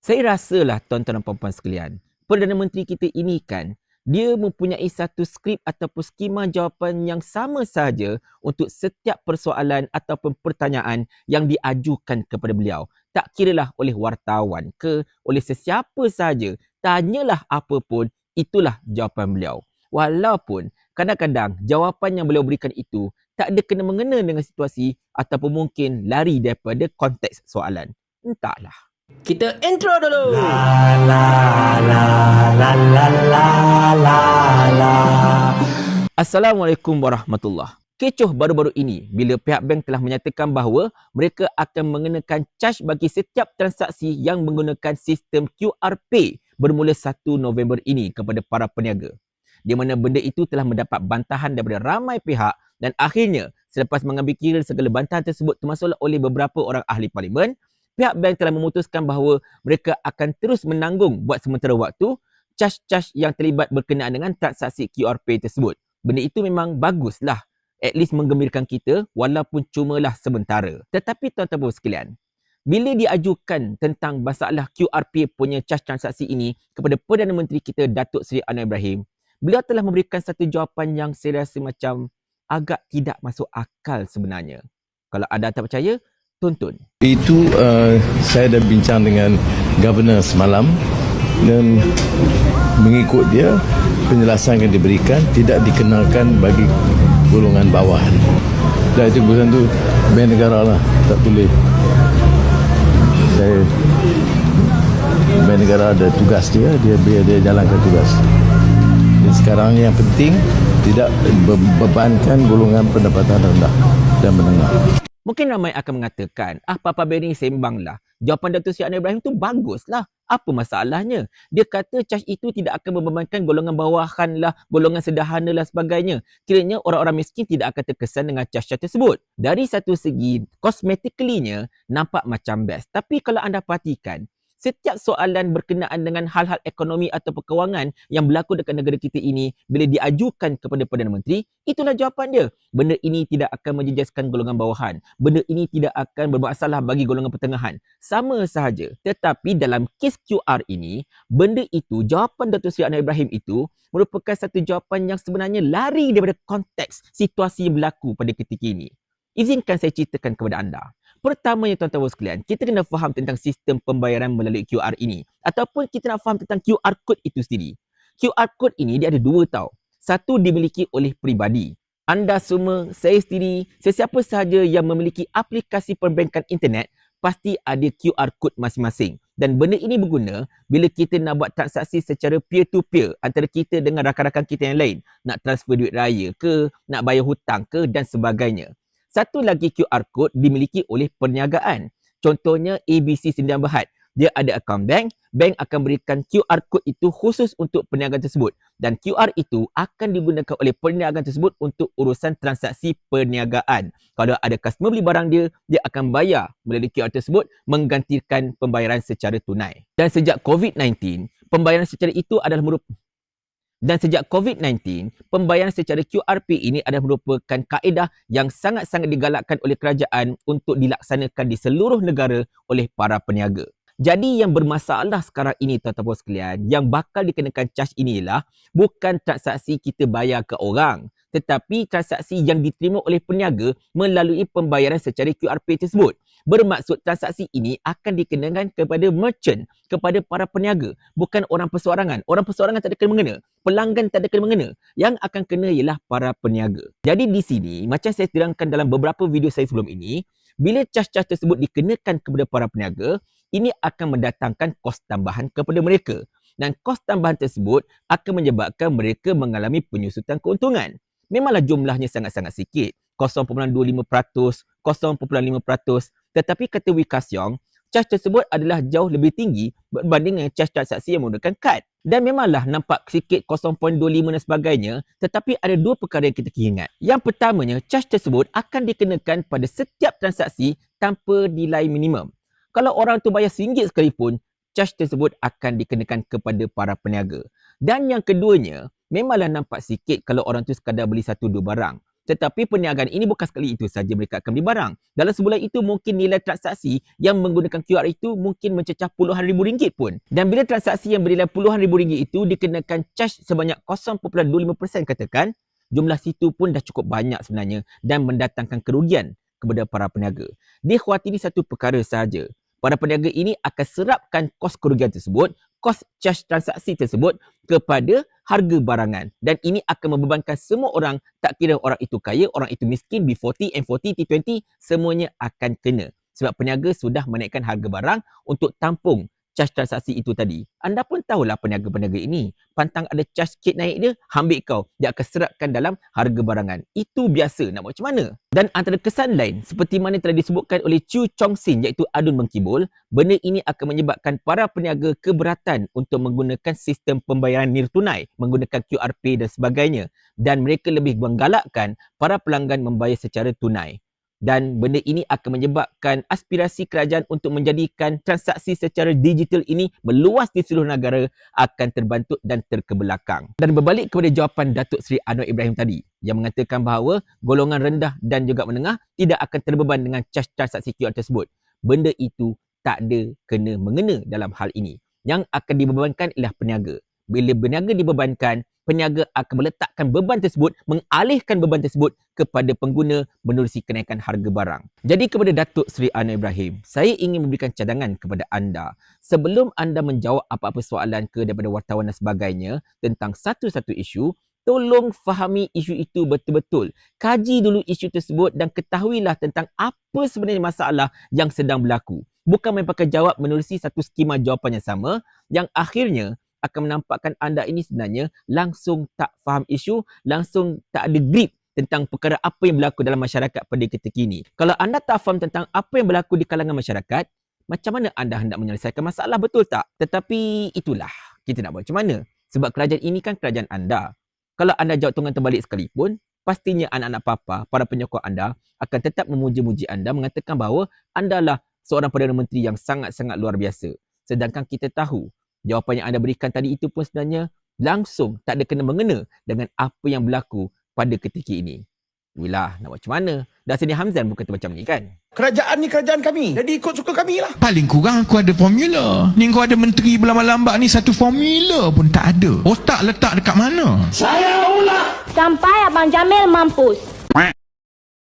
Saya rasalah tuan-tuan dan puan-puan sekalian, Perdana Menteri kita ini kan, dia mempunyai satu skrip ataupun skema jawapan yang sama sahaja untuk setiap persoalan ataupun pertanyaan yang diajukan kepada beliau. Tak kiralah oleh wartawan ke, oleh sesiapa sahaja, tanyalah apa pun, itulah jawapan beliau. Walaupun kadang-kadang jawapan yang beliau berikan itu tak ada kena-mengena dengan situasi ataupun mungkin lari daripada konteks soalan. Entahlah. Kita intro dulu. Assalamualaikum warahmatullahi. Kecoh baru-baru ini bila pihak bank telah menyatakan bahawa mereka akan mengenakan caj bagi setiap transaksi yang menggunakan sistem QR Pay bermula 1 November ini kepada para peniaga. Di mana benda itu telah mendapat bantahan daripada ramai pihak dan akhirnya selepas mengambil kira segala bantahan tersebut termasuklah oleh beberapa orang ahli parlimen, pihak bank telah memutuskan bahawa mereka akan terus menanggung buat sementara waktu caj-caj yang terlibat berkenaan dengan transaksi QR Pay tersebut. Benda itu memang baguslah. At least menggembirakan kita walaupun cumalah sementara. Tetapi tuan-tuan sekalian, bila diajukan tentang masalah QR Pay punya caj transaksi ini kepada Perdana Menteri kita Datuk Seri Anwar Ibrahim, beliau telah memberikan satu jawapan yang saya rasa macam agak tidak masuk akal sebenarnya. Kalau anda tak percaya, tonton. Itu saya dah bincang dengan Governor semalam dan mengikut dia penjelasan yang diberikan tidak dikenakan bagi golongan bawahan. Dan itu keputusan tu bank negara lah, tak boleh. Bank negara ada tugas dia biar dia jalankan tugas. Dan sekarang yang penting tidak bebankan golongan pendapatan rendah dan menengah. Mungkin ramai akan mengatakan, Papa Bering sembanglah. Jawapan Datuk Seri Anwar Ibrahim tu baguslah. Apa masalahnya? Dia kata caj itu tidak akan membebankan golongan bawahan lah, golongan sederhana lah sebagainya. Kiranya orang-orang miskin tidak akan terkesan dengan caj-caj tersebut. Dari satu segi, cosmetically-nya nampak macam best. Tapi kalau anda perhatikan, setiap soalan berkenaan dengan hal-hal ekonomi atau kewangan yang berlaku dekat negara kita ini, bila diajukan kepada Perdana Menteri, itulah jawapan dia. Benda ini tidak akan menjejaskan golongan bawahan. Benda ini tidak akan bermasalah bagi golongan pertengahan. Sama sahaja. Tetapi dalam kes QR ini, benda itu, jawapan Datuk Seri Anwar Ibrahim itu merupakan satu jawapan yang sebenarnya lari daripada konteks situasi yang berlaku pada ketika ini. Izinkan saya ceritakan kepada anda. Pertamanya tuan-tuan sekalian, kita kena faham tentang sistem pembayaran melalui QR ini. Ataupun kita nak faham tentang QR Code itu sendiri. QR Code ini dia ada dua tau. Satu dimiliki oleh peribadi. Anda semua, saya sendiri, sesiapa sahaja yang memiliki aplikasi perbankan internet, pasti ada QR Code masing-masing. Dan benda ini berguna bila kita nak buat transaksi secara peer-to-peer antara kita dengan rakan-rakan kita yang lain. Nak transfer duit raya ke, nak bayar hutang ke dan sebagainya. Satu lagi QR Code dimiliki oleh perniagaan. Contohnya ABC Sdn Bhd. Dia ada akaun bank, bank akan berikan QR Code itu khusus untuk perniagaan tersebut. Dan QR itu akan digunakan oleh perniagaan tersebut untuk urusan transaksi perniagaan. Kalau ada customer beli barang dia, dia akan bayar melalui QR tersebut menggantikan pembayaran secara tunai. Dan sejak COVID-19, pembayaran secara itu adalah pembayaran secara QRP ini adalah merupakan kaedah yang sangat-sangat digalakkan oleh kerajaan untuk dilaksanakan di seluruh negara oleh para peniaga. Jadi yang bermasalah sekarang ini tuan-tuan sekalian, yang bakal dikenakan caj ini ialah bukan transaksi kita bayar ke orang, tetapi transaksi yang diterima oleh peniaga melalui pembayaran secara QRP tersebut. Bermaksud transaksi ini akan dikenakan kepada merchant, kepada para peniaga, bukan orang perseorangan. Orang perseorangan tak ada kena-mengena, pelanggan tak ada kena-mengena. Yang akan kena ialah para peniaga. Jadi di sini, macam saya terangkan dalam beberapa video saya sebelum ini, bila caj-caj tersebut dikenakan kepada para peniaga, ini akan mendatangkan kos tambahan kepada mereka. Dan kos tambahan tersebut akan menyebabkan mereka mengalami penyusutan keuntungan. Memanglah jumlahnya sangat-sangat sikit, 0.25%, 0.5%. Tetapi kata Wee Ka Siong, caj tersebut adalah jauh lebih tinggi berbanding dengan caj transaksi yang menggunakan kad. Dan memanglah nampak sikit 0.25 dan sebagainya, tetapi ada dua perkara yang kita ingat. Yang pertamanya, caj tersebut akan dikenakan pada setiap transaksi tanpa nilai minimum. Kalau orang tu bayar RM1 sekalipun, caj tersebut akan dikenakan kepada para peniaga. Dan yang keduanya, memanglah nampak sikit kalau orang tu sekadar beli 1-2 barang. Tetapi perniagaan ini bukan sekali itu saja mereka akan beli barang. Dalam sebulan itu mungkin nilai transaksi yang menggunakan QR itu mungkin mencecah puluhan ribu ringgit pun. Dan bila transaksi yang bernilai puluhan ribu ringgit itu dikenakan charge sebanyak 0.25% katakan, jumlah situ pun dah cukup banyak sebenarnya dan mendatangkan kerugian kepada para peniaga. Dikhawatiri satu perkara sahaja. Para peniaga ini akan serapkan kos kerugian tersebut, kos charge transaksi tersebut kepada harga barangan. Dan ini akan membebankan semua orang, tak kira orang itu kaya, orang itu miskin, B40, M40, T20, semuanya akan kena. Sebab peniaga sudah menaikkan harga barang untuk tampung charge transaksi itu tadi. Anda pun tahulah peniaga-peniaga ini. Pantang ada charge sikit naik dia, ambil kau. Dia akan serapkan dalam harga barangan. Itu biasa, nak buat macam mana? Dan antara kesan lain, seperti mana telah disebutkan oleh Chu Chong Sin iaitu Adun Mengkibul, benda ini akan menyebabkan para peniaga keberatan untuk menggunakan sistem pembayaran nilai tunai, menggunakan QR Pay dan sebagainya. Dan mereka lebih menggalakkan para pelanggan membayar secara tunai. Dan benda ini akan menyebabkan aspirasi kerajaan untuk menjadikan transaksi secara digital ini meluas di seluruh negara akan terbantuk dan terkebelakang. Dan berbalik kepada jawapan Datuk Seri Anwar Ibrahim tadi yang mengatakan bahawa golongan rendah dan juga menengah tidak akan terbeban dengan charge transaksi QR tersebut. Benda itu tak ada kena-mengena dalam hal ini. Yang akan dibebankan ialah peniaga. Bila peniaga dibebankan, peniaga akan meletakkan beban tersebut, mengalihkan beban tersebut kepada pengguna menerusi kenaikan harga barang. Jadi kepada Datuk Seri Anwar Ibrahim, saya ingin memberikan cadangan kepada anda. Sebelum anda menjawab apa-apa soalan ke daripada wartawan dan sebagainya tentang satu-satu isu, tolong fahami isu itu betul-betul. Kaji dulu isu tersebut dan ketahuilah tentang apa sebenarnya masalah yang sedang berlaku. Bukan main pakai jawab menerusi satu skema jawapan yang sama yang akhirnya akan menampakkan anda ini sebenarnya langsung tak faham isu, langsung tak ada grip tentang perkara apa yang berlaku dalam masyarakat pada ketika ini. Kalau anda tak faham tentang apa yang berlaku di kalangan masyarakat, macam mana anda hendak menyelesaikan masalah, betul tak? Tetapi itulah, kita nak buat macam mana? Sebab kerajaan ini kan kerajaan anda. Kalau anda jawab tunggang terbalik sekalipun, pastinya anak-anak papa, para penyokong anda akan tetap memuji-muji anda, mengatakan bahawa anda lah seorang Perdana Menteri yang sangat-sangat luar biasa. Sedangkan kita tahu, jawapan yang anda berikan tadi itu pun sebenarnya langsung tak ada kena-mengena dengan apa yang berlaku pada ketika ini. Wilah, nak buat macam mana? Dah sini Hamzan bukan macam ni kan? Kerajaan ni kerajaan kami. Jadi ikut suka kami lah. Paling kurang aku ada formula. Ni kau ada menteri berlambat-lambat ni satu formula pun tak ada. Otak letak dekat mana? Saya ulah. Sampai Abang Jamil mampus.